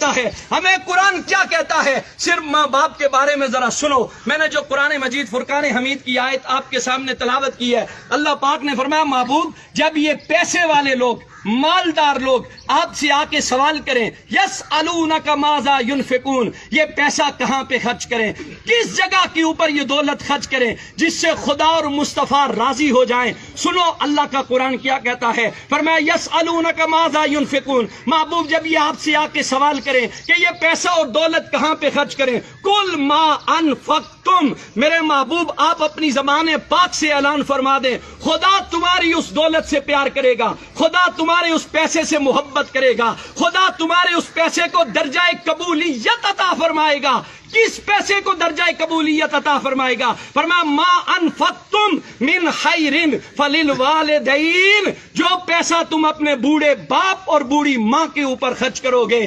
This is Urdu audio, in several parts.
سکتا ہے. ہمیں قرآن کیا کہتا ہے؟ صرف ماں باپ کے بارے میں ذرا سنو. میں نے جو قرآن مجید فرقان حمید کی آیت آپ کے سامنے تلاوت کی ہے، اللہ پاک نے فرمایا محبوب جب یہ پیسے والے لوگ، مالدار لوگ آپ سے آ کے سوال کریں، یسألونک ماذا ینفقون، یہ پیسہ کہاں پہ خرچ کریں، کس جگہ کے اوپر یہ دولت خرچ کریں جس سے خدا اور مصطفیٰ راضی ہو جائیں. سنو اللہ کا قرآن کیا کہتا ہے، فرمایا یسألونک ماذا ینفقون. محبوب جب یہ آپ سے آ کے سوال کریں کہ یہ پیسہ اور دولت کہاں پہ خرچ کریں، قل ما انفقتم، میرے محبوب آپ اپنی زبان پاک سے اعلان فرما دیں خدا تمہاری اس دولت سے پیار کرے گا، خدا تمہارے اس پیسے سے محبت کرے گا، خدا تمہارے اس پیسے کو درجہ قبولیت عطا فرمائے گا. کس پیسے کو درجہ قبولیت عطا فرمائے گا؟ فرمایا ما انفقتم من خیر فللوالدین، جو پیسہ تم اپنے بوڑھے باپ اور بوڑھی ماں کے اوپر خرچ کرو گے،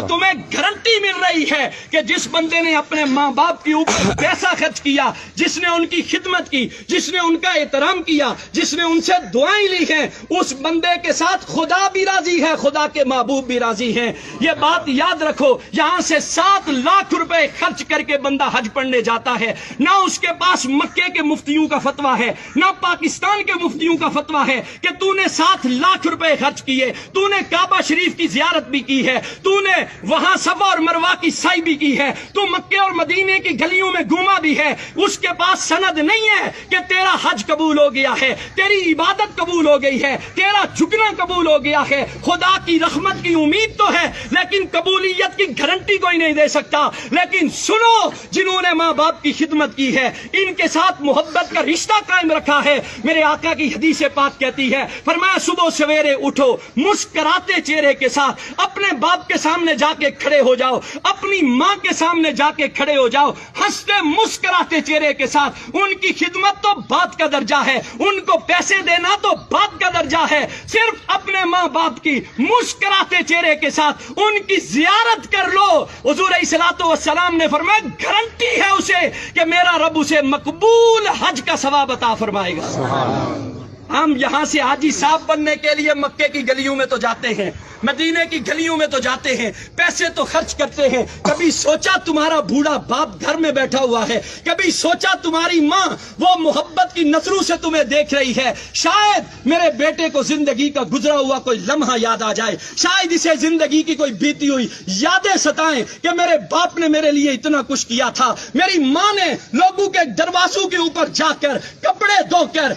تمہیں گارنٹی مل رہی ہے کہ جس بندے نے اپنے ماں باپ کے اوپر پیسہ خرچ کیا، جس نے ان کی خدمت کی، جس نے ان کا احترام کیا، جس نے ان سے دعائیں لی ہیں، اس بندے کے ساتھ خدا بھی راضی ہے، خدا کے محبوب بھی راضی ہیں. یہ بات یاد رکھو. یہاں سے 7 لاکھ روپے خرچ کر کے بندہ حج پڑھنے جاتا ہے، نہ اس کے پاس مکے کے مفتیوں کا فتویٰ ہے، نہ پاکستان کے مفتیوں کا فتویٰ ہے کہ تو نے 7 لاکھ روپے خرچ کیے، تو نے کعبہ شریف کی زیارت بھی کی ہے، تو نے وہاں صفا اور مروہ کی سعی بھی کی ہے، تو مکے اور مدینے کی گلیوں میں گھوما بھی ہے. اس کے پاس سند نہیں ہے کہ تیرا حج قبول ہو گیا ہے، تیری عبادت قبول ہو گئی ہے، تیرا جھکنا قبول ہو گیا ہے. خدا کی رحمت کی امید تو ہے لیکن قبولیت کی گارنٹی کوئی نہیں دے سکتا. لیکن سنو، جنہوں نے ماں باپ کی خدمت کی ہے، ان کے ساتھ محبت کا رشتہ قائم رکھا ہے. میرے آقا کی حدیث پاک کہتی ہے، فرمایا صبح سویرے اٹھو مسکراتے چہرے کے ساتھ اپنے باپ کے سامنے جا کے کھڑے ہو جاؤ، اپنی ماں کے سامنے جا کے کھڑے ہو جاؤ، ہنستے مسکراتے چہرے کے ساتھ. ان کی خدمت تو بات کا درجہ ہے، ان کو پیسے دینا تو بات کا درجہ ہے. صرف اپنے ماں باپ کی مسکراتے چہرے کے ساتھ ان کی زیارت کر لو. حضور علیہ الصلوۃ والسلام نے فرمایا گارنٹی ہے اسے کہ میرا رب اسے مقبول حج کا ثواب عطا فرمائے گا. ہم یہاں سے حاجی صاحب بننے کے لیے مکے کی گلیوں میں تو جاتے ہیں، مدینے کی گلیوں میں تو جاتے ہیں، پیسے تو خرچ کرتے ہیں. کبھی سوچا تمہارا بوڑھا باپ گھر میں بیٹھا ہوا ہے، کبھی سوچا تمہاری ماں وہ محبت کی نظروں سے تمہیں دیکھ رہی ہے. شاید میرے بیٹے کو زندگی کا گزرا ہوا کوئی لمحہ یاد آ جائے، شاید اسے زندگی کی کوئی بیتی ہوئی یادیں ستائیں کہ میرے باپ نے میرے لیے اتنا کچھ کیا تھا، میری ماں نے لوگوں کے دروازوں کے اوپر جا کر کپڑے دھو کر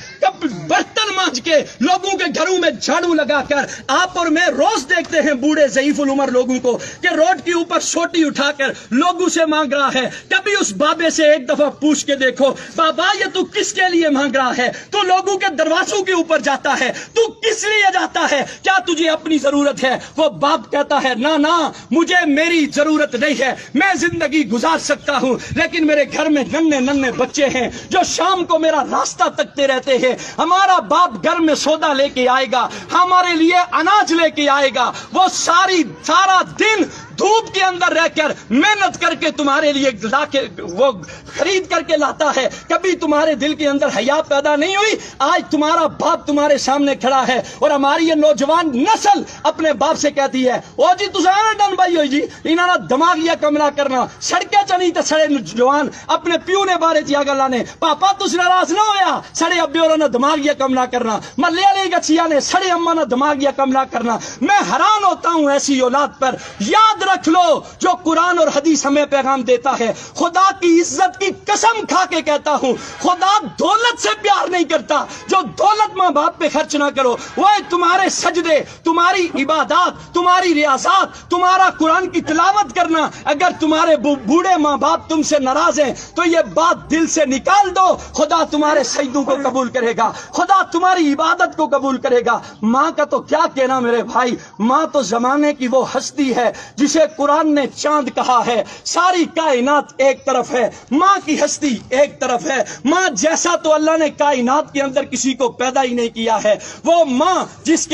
برتن مانج کے لوگوں کے گھروں میں جھاڑو لگا کر. آپ اور میں روز دیکھتے ہیں بوڑھے ضعیف العمر لوگوں کو کہ روڈ کے اوپر سوٹی اٹھا کر لوگوں سے مانگ رہا ہے. کبھی اس بابے سے ایک دفعہ پوچھ کے دیکھو، بابا یہ تو کس کے لیے مانگ رہا ہے؟ تو لوگوں کے دروازوں کے اوپر جاتا ہے، تو کس لیے جاتا ہے؟ کیا تجھے اپنی ضرورت ہے؟ وہ باپ کہتا ہے نہ مجھے میری ضرورت نہیں ہے، میں زندگی گزار سکتا ہوں لیکن میرے گھر میں ننھے بچے ہیں جو شام کو میرا راستہ تکتے رہتے ہیں. ہمارا باپ گھر میں سودا لے کے آئے گا، ہمارے لیے اناج لے کے آئے گا، وہ سارا دن دھوپ کے اندر رہ کر محنت کر کے تمہارے لیے لا کے وہ خرید کر کے لاتا ہے. کبھی تمہارے دل کے اندر حیا پیدا نہیں ہوئی؟ آج تمہارا باپ تمہارے سامنے کھڑا ہے اور ہماری یہ نوجوان نسل اپنے باپ سے کہتی ہے او جی تساں ڈن بھائی ہوئی جی انہاں دا دماغیا کم نہ کرنا، سڑکیں چنی تے سڑے نوجوان اپنے پیو نے بارے چیا گلاں نے، پاپا تس ناراض نہ ہویا، سڑے ابے اور نے دماغیا کم نہ کرنا، محلے والے گچھیا نے سڑے اما نے دماغیا کم نہ کرنا. میں حیران ہوتا ہوں ایسی اولاد پر. یاد رکھ لو جو قرآن اور حدیث ہمیں پیغام دیتا ہے، خدا کی عزت کی قسم کھا کے کہتا ہوں خدا دولت سے پیار نہیں کرتا. جو دولت ماں باپ پہ خرچ نہ کرو، وہ تمہارے سجدے، تمہاری عبادات، تمہاری ریاضات، تمہارا قرآن کی تلاوت کرنا، اگر تمہارے بوڑھے ماں باپ تم سے ناراض ہیں تو یہ بات دل سے نکال دو. خدا تمہارے سجدوں کو قبول کرے گا، خدا تمہاری عبادت کو قبول کرے گا. ماں کا تو کیا کہنا میرے بھائی، ماں تو زمانے کی وہ ہستی ہے جسے قرآن نے چاند کہا ہے. ساری کائنات ایک طرف ہے، ماں کی ہستی ایک طرف ہے. ماں جیسا تو اللہ نے کائنات کے اندر کسی کو پیدا ہی نہیں کیا ہے. وہ ماں جس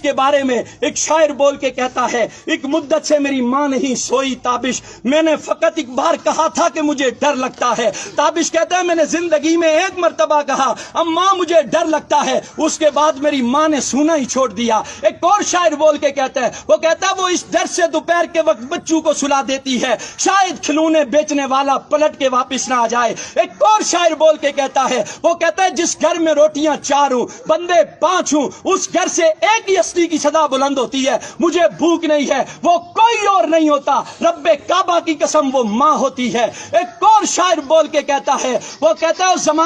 کے بارے میں ایک شاعر بول کے کہتا ہے، ایک مدت سے میری ماں نہیں سوئی تابش، میں نے فقط ایک بار کہا تھا کہ مجھے ڈر لگتا ہے. تابش کہتا ہے میں نے زندگی میں ایک مرتبہ کہا اماں مجھے ڈر لگتا ہے، اس کے بعد میری ماں نے سونا ہی چھوڑ دیا. ایک اور شاعر بول کے کہتا ہے، وہ کہتا ہے وہ اس ڈر سے دوپہر دوپہر کے وقت بچوں کو سلا دیتی ہے، شاید کھلونے بیچنے والا پلٹ کے واپس نہ آ جائے۔ ایک اور شاعر بول کے کہتا ہے، وہ کہتا ہے جس گھر میں روٹیاں 4 ہوں، بندے 5 ہوں، اس گھر سے ایک ہی ہستی کی صدا بلند ہوتی ہے، مجھے بھوک نہیں ہے، وہ کوئی اور نہیں ہوتا، رب کعبہ کی قسم وہ ماں ہوتی ہے۔ ایک اور شاعر بول کے کہتا ہے، وہ کہتا ہے زمان